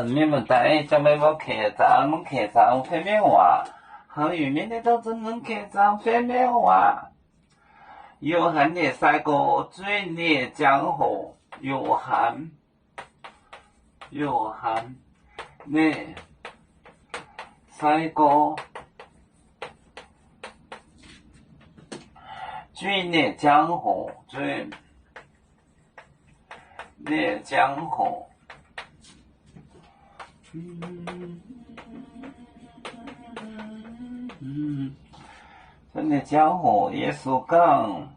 你们带小妹妹客栈翻面话，好有面的都只能客栈翻面话。有汉的赛过最烈江河，有汉的赛过最烈江河，最烈江河。真的江河耶稣讲，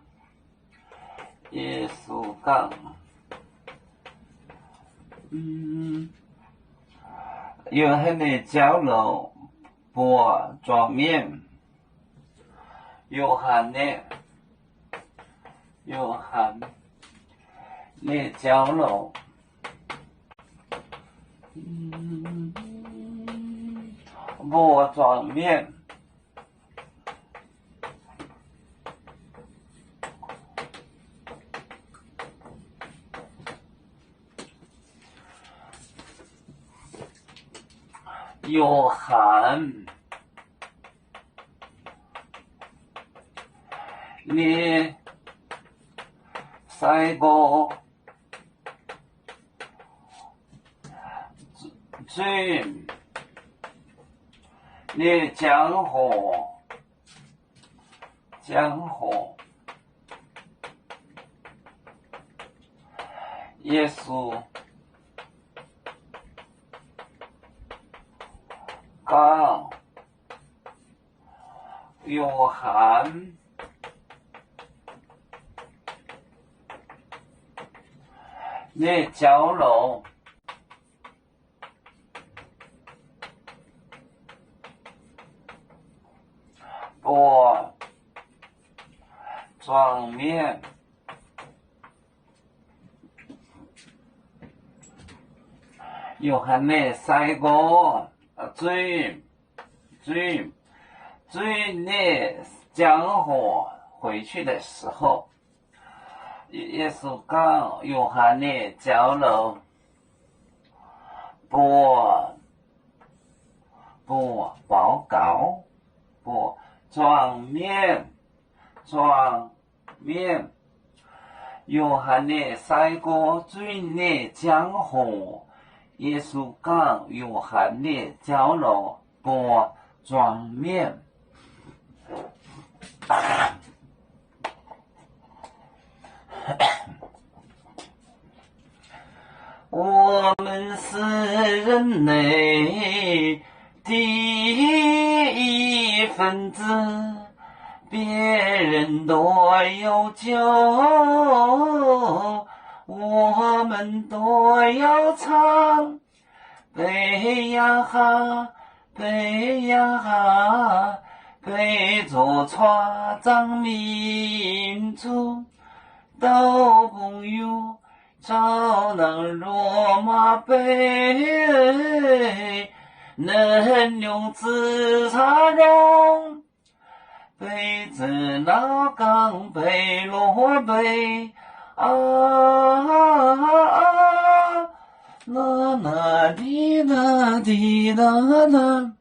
有很的交流不桌面，有汉的交流。不桌面，有汉你赛过最烈江河，耶稣讲有汉的交流不桌面，有汉的赛过最烈江河回去的时候，耶稣讲有汉的交流不报告，不装面，有汉的赛过最烈江河，耶稣讲有汉的交流不装面。我们是人类第一分子，别人都有救，我们都要唱。北呀哈，北着船长民族都朋友。朝南罗马北，能用自茶容，北至老港北罗北啦啦滴啦滴啦啦。